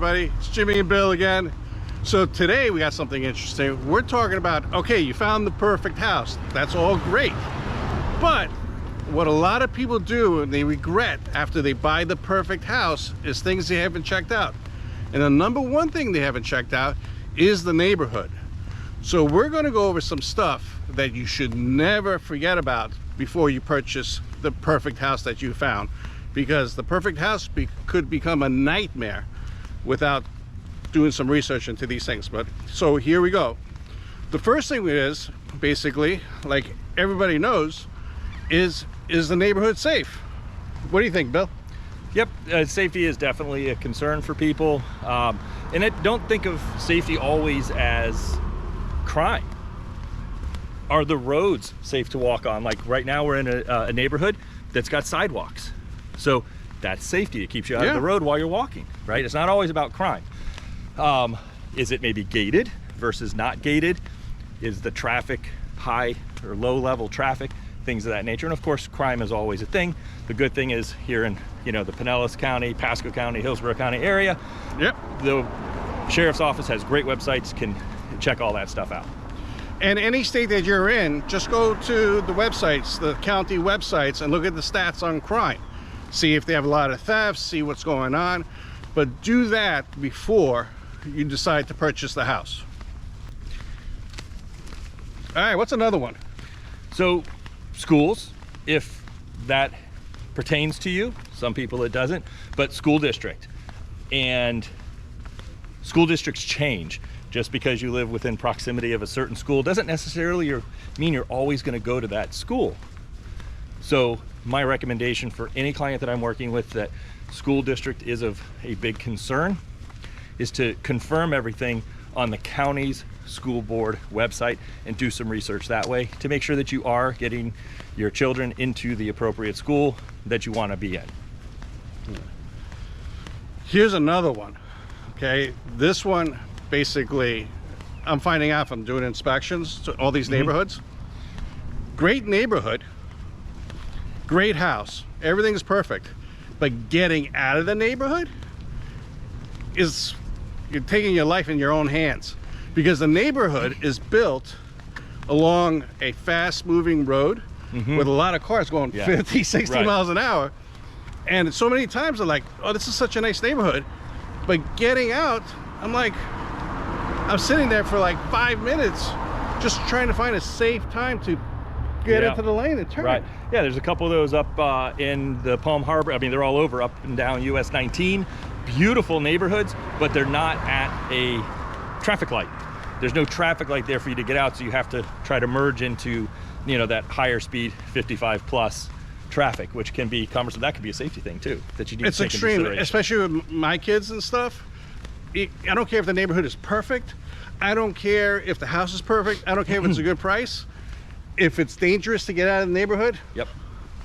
everybody? It's Jimmy and Bill again. So today we got something interesting. We're talking about, okay, you found the perfect house. That's all great. But what a lot of people do and they regret after they buy the perfect house is things they haven't checked out. And the number one thing they haven't checked out is the neighborhood. So we're going to go over some stuff that you should never forget about before you purchase the perfect house that you found. Because the perfect house could become a nightmare without doing some research into these things. But so here we go. The first thing is basically, like everybody knows, is the neighborhood safe? What do you think, Bill? Yep, safety is definitely a concern for people, and don't think of safety always as crime. Are the roads safe to walk on? Like right now we're in a neighborhood that's got sidewalks. So that's safety. It keeps you out of the road while you're walking, right? It's not always about crime. Is it maybe gated versus not gated? Is the traffic high or low level traffic? Things of that nature. And of course, crime is always a thing. The good thing is here in, the Pinellas County, Pasco County, Hillsborough County area, the sheriff's office has great websites, can check all that stuff out. And any state that you're in, just go to the websites, the county websites, and look at the stats on crime. See if they have a lot of thefts, see what's going on, but do that before you decide to purchase the house. All right, what's another one? So schools, if that pertains to you, some people it doesn't, but school district. And school districts change. Just because you live within proximity of a certain school doesn't necessarily mean you're always going to go to that school. So my recommendation for any client that I'm working with that school district is of a big concern is to confirm everything on the county's school board website and do some research that way to make sure that you are getting your children into the appropriate school that you want to be in. Here's another one. Okay, this one basically I'm finding out from doing inspections to all these neighborhoods. Great neighborhood, great house, everything's perfect, but getting out of the neighborhood is, you're taking your life in your own hands, because the neighborhood is built along a fast moving road with a lot of cars going 50, 60 miles an hour. And so many times they're like, oh, this is such a nice neighborhood, but getting out, I'm sitting there for like 5 minutes just trying to find a safe time to get into the lane and turn. Right. Yeah, there's a couple of those up in the Palm Harbor. I mean, they're all over, up and down US 19. Beautiful neighborhoods, but they're not at a traffic light. There's no traffic light there for you to get out, so you have to try to merge into, that higher speed 55 plus traffic, which can be cumbersome. That could be a safety thing too, that you need to take into consideration. Especially with my kids and stuff. I don't care if the neighborhood is perfect. I don't care if the house is perfect. I don't care if it's a good price. If it's dangerous to get out of the neighborhood,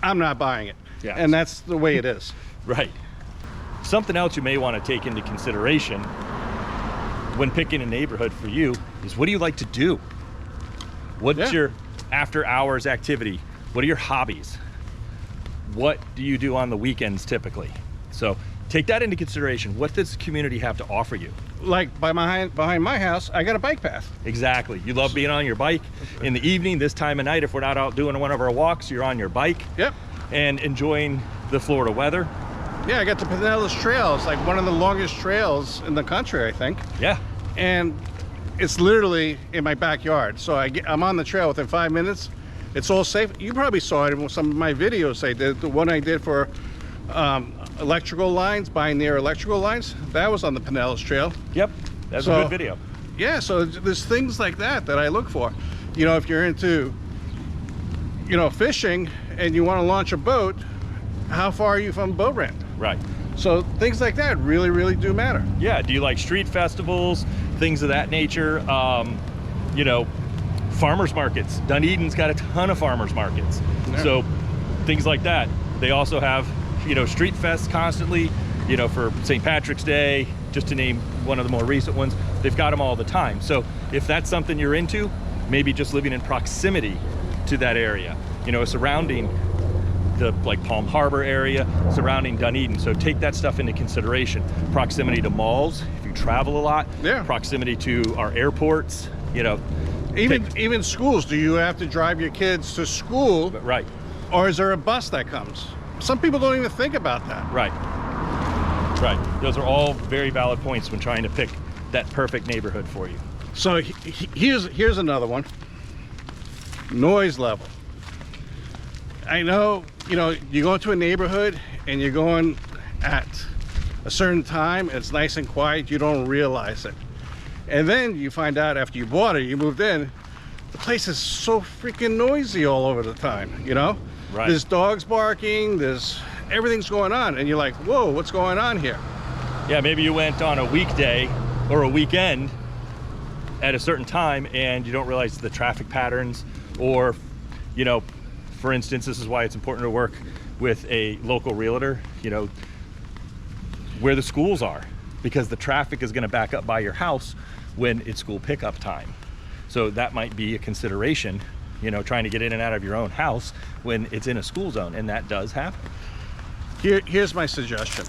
I'm not buying it. Yeah. And that's the way it is. Right. Something else you may want to take into consideration when picking a neighborhood for you is, what do you like to do? What's your after hours activity? What are your hobbies? What do you do on the weekends typically? So take that into consideration. What does the community have to offer you? Like behind my house, I got a bike path. Exactly. You love being on your bike in the evening, this time of night. If we're not out doing one of our walks, you're on your bike and enjoying the Florida weather. Yeah, I got the Pinellas Trail. It's like one of the longest trails in the country, I think. Yeah. And it's literally in my backyard. So I'm on the trail within 5 minutes. It's all safe. You probably saw it in some of my videos I did. The one I did for electrical lines, buying their electrical lines, that was on the Pinellas Trail. Yep, that's a good video. Yeah, so there's things like that I look for. If you're into, fishing and you want to launch a boat, how far are you from boat ramp? Right. So things like that really, really do matter. Yeah, do you like street festivals, things of that nature? Farmers markets. Dunedin's got a ton of farmers markets. Yeah. So things like that. They also have, street fests constantly, for St. Patrick's Day, just to name one of the more recent ones. They've got them all the time. So if that's something you're into, maybe just living in proximity to that area, a surrounding the like Palm Harbor area surrounding Dunedin. So take that stuff into consideration. Proximity to malls, if you travel a lot. Yeah. Proximity to our airports, you know. Even schools, do you have to drive your kids to school? Right. Or is there a bus that comes? Some people don't even think about that. Right. Right. Those are all very valid points when trying to pick that perfect neighborhood for you. So here's another one. Noise level. I know, you know, you go into a neighborhood and you're going at a certain time, it's nice and quiet, you don't realize it. And then you find out after you bought it, you moved in, the place is so freaking noisy all over the time, you know? Right. There's dogs barking, there's everything's going on, and you're like, whoa, what's going on here? Yeah, maybe you went on a weekday or a weekend at a certain time and you don't realize the traffic patterns, or, you know, for instance, this is why it's important to work with a local realtor, you know, where the schools are, because the traffic is going to back up by your house when it's school pickup time. So that might be a consideration, you know, trying to get in and out of your own house when it's in a school zone, and that does happen. Here's my suggestion.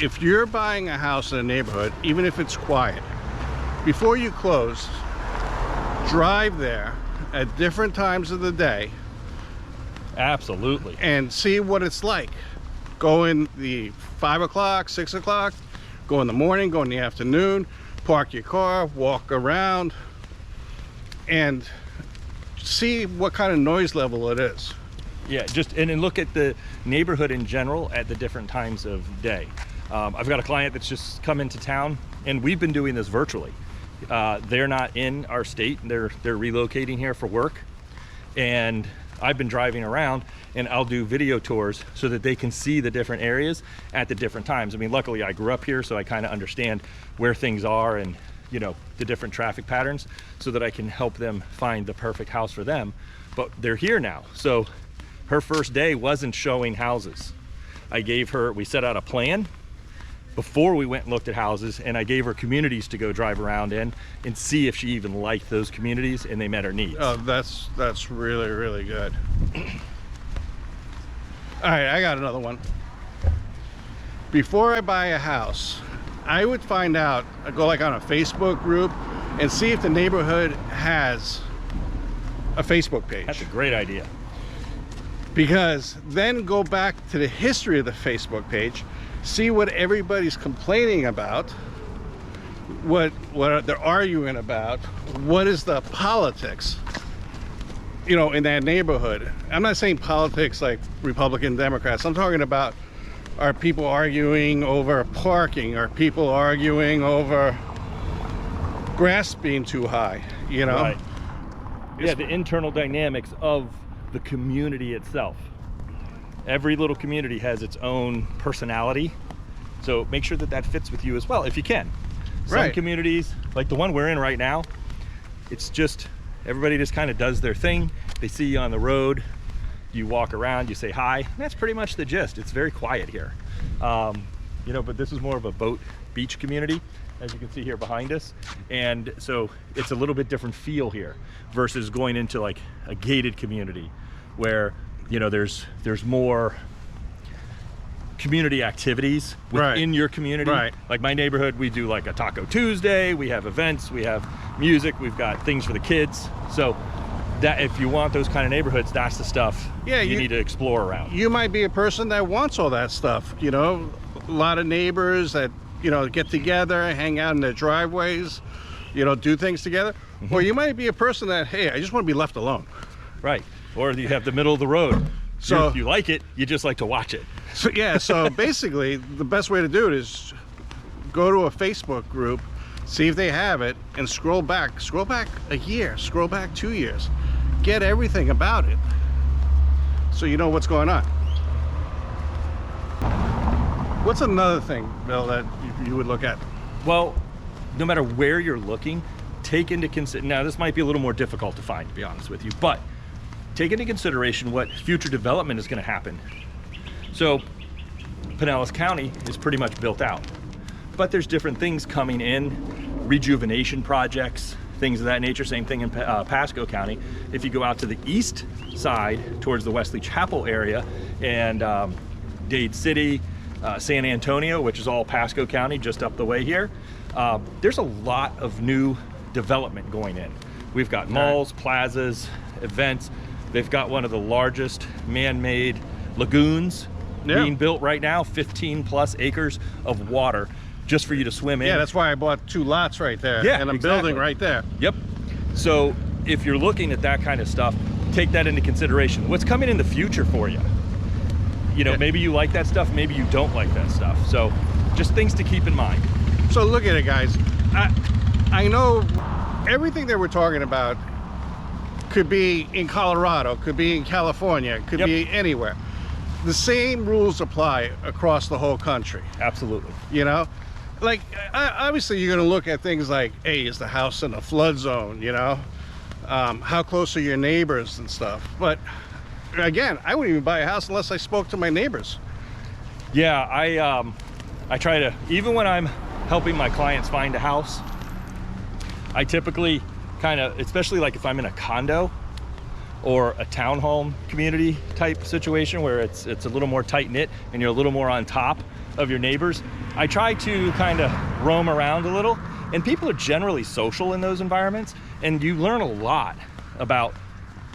If you're buying a house in a neighborhood, even if it's quiet, before you close, drive there at different times of the day. Absolutely. And see what it's like. Go in the 5 o'clock, 6 o'clock, go in the morning, go in the afternoon, park your car, walk around, and see what kind of noise level it is. Yeah, and then look at the neighborhood in general at the different times of day. I've got a client that's just come into town, and we've been doing this virtually. They're not in our state, they're relocating here for work, and I've been driving around and I'll do video tours so that they can see the different areas at the different times. I mean, luckily I grew up here, so I kind of understand where things are and, you know, the different traffic patterns, so that I can help them find the perfect house for them. But they're here now. So her first day wasn't showing houses. We set out a plan before we went and looked at houses, and I gave her communities to go drive around in and see if she even liked those communities and they met her needs. Oh, that's really, really good. All right, I got another one. Before I buy a house, I would find out, I go like on a Facebook group and see if the neighborhood has a Facebook page. That's a great idea. Because then go back to the history of the Facebook page, see what everybody's complaining about, what they're arguing about, what is the politics, you know, in that neighborhood. I'm not saying politics like Republican, Democrats. I'm talking about, are people arguing over parking? Are people arguing over grass being too high, you know? Right. Yeah, the internal dynamics of the community itself. Every little community has its own personality, so make sure that that fits with you as well if you can. Some Right. communities, like the one we're in right now, it's just everybody just kind of does their thing. They see you on the road, you walk around, you say hi, and that's pretty much the gist. It's very quiet here, you know, but this is more of a boat beach community, as you can see here behind us, and so it's a little bit different feel here versus going into like a gated community where, you know, there's more community activities within your community. Right. Like my neighborhood, we do like a Taco Tuesday, we have events, we have music, we've got things for the kids. So that if you want those kind of neighborhoods, that's the stuff you need to explore around. You might be a person that wants all that stuff, you know, a lot of neighbors that, you know, get together, hang out in their driveways, you know, do things together. Or you might be a person that, hey, I just want to be left alone. Right. Or you have the middle of the road. So if you like it, you just like to watch it. So yeah, so basically the best way to do it is go to a Facebook group, see if they have it, and scroll back a year, scroll back 2 years, get everything about it so you know what's going on. What's another thing, Bill, that you would look at? Well, no matter where you're looking, take into consideration, now this might be a little more difficult to find, to be honest with you, but take into consideration what future development is going to happen. So Pinellas County is pretty much built out, but there's different things coming in, rejuvenation projects, things of that nature. Same thing in Pasco County. If you go out to the east side towards the Wesley Chapel area and Dade City, San Antonio, which is all Pasco County, just up the way here, there's a lot of new development going in. We've got malls, plazas, events. They've got one of the largest man-made lagoons being built right now, 15+ acres of water just for you to swim in. Yeah, that's why I bought 2 lots right there. Yeah, and I'm exactly. building right there. Yep. So if you're looking at that kind of stuff, take that into consideration. What's coming in the future for you? You know, maybe you like that stuff, maybe you don't like that stuff. So just things to keep in mind. So look at it, guys. I know everything that we're talking about could be in Colorado, could be in California, could be anywhere. The same rules apply across the whole country. Absolutely. You know, like obviously you're going to look at things like, hey, is the house in a flood zone? You know, how close are your neighbors and stuff. But again, I wouldn't even buy a house unless I spoke to my neighbors. Yeah, I try to, even when I'm helping my clients find a house, I typically kind of, especially like if I'm in a condo or a townhome community type situation where it's a little more tight knit and you're a little more on top of your neighbors, I try to kind of roam around a little, and people are generally social in those environments, and you learn a lot about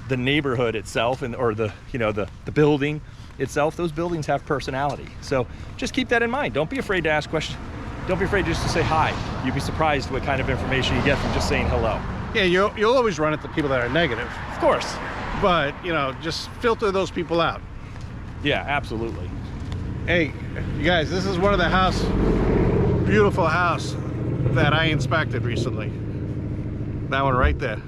the neighborhood itself or the, you know, the building itself. Those buildings have personality. So just keep that in mind. Don't be afraid to ask questions. Don't be afraid just to say hi. You'd be surprised what kind of information you get from just saying hello. Yeah, you'll always run into people that are negative. Of course. But, you know, just filter those people out. Yeah, absolutely. Hey, you guys, this is one of the beautiful house that I inspected recently. That one right there.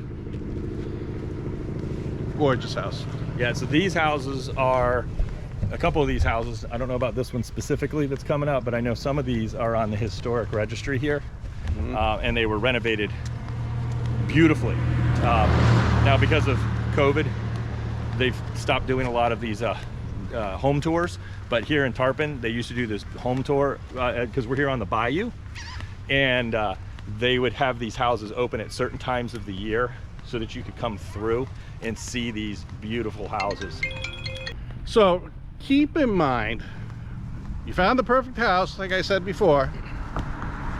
Gorgeous house. Yeah, so these houses are, a couple of these houses, I don't know about this one specifically that's coming up, but I know some of these are on the historic registry here. And they were renovated beautifully. Now because of COVID, they've stopped doing a lot of these home tours, but here in Tarpon, they used to do this home tour because we're here on the bayou, and they would have these houses open at certain times of the year so that you could come through and see these beautiful houses. So keep in mind, you found the perfect house, like I said before.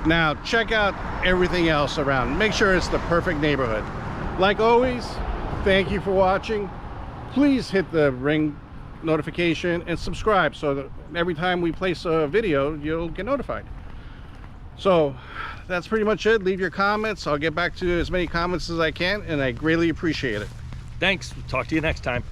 Now check out everything else around. Make sure it's the perfect neighborhood. Like always, thank you for watching. Please hit the ring notification and subscribe so that every time we place a video, you'll get notified. So that's pretty much it. Leave your comments. I'll get back to as many comments as I can, and I greatly appreciate it. Thanks. Talk to you next time.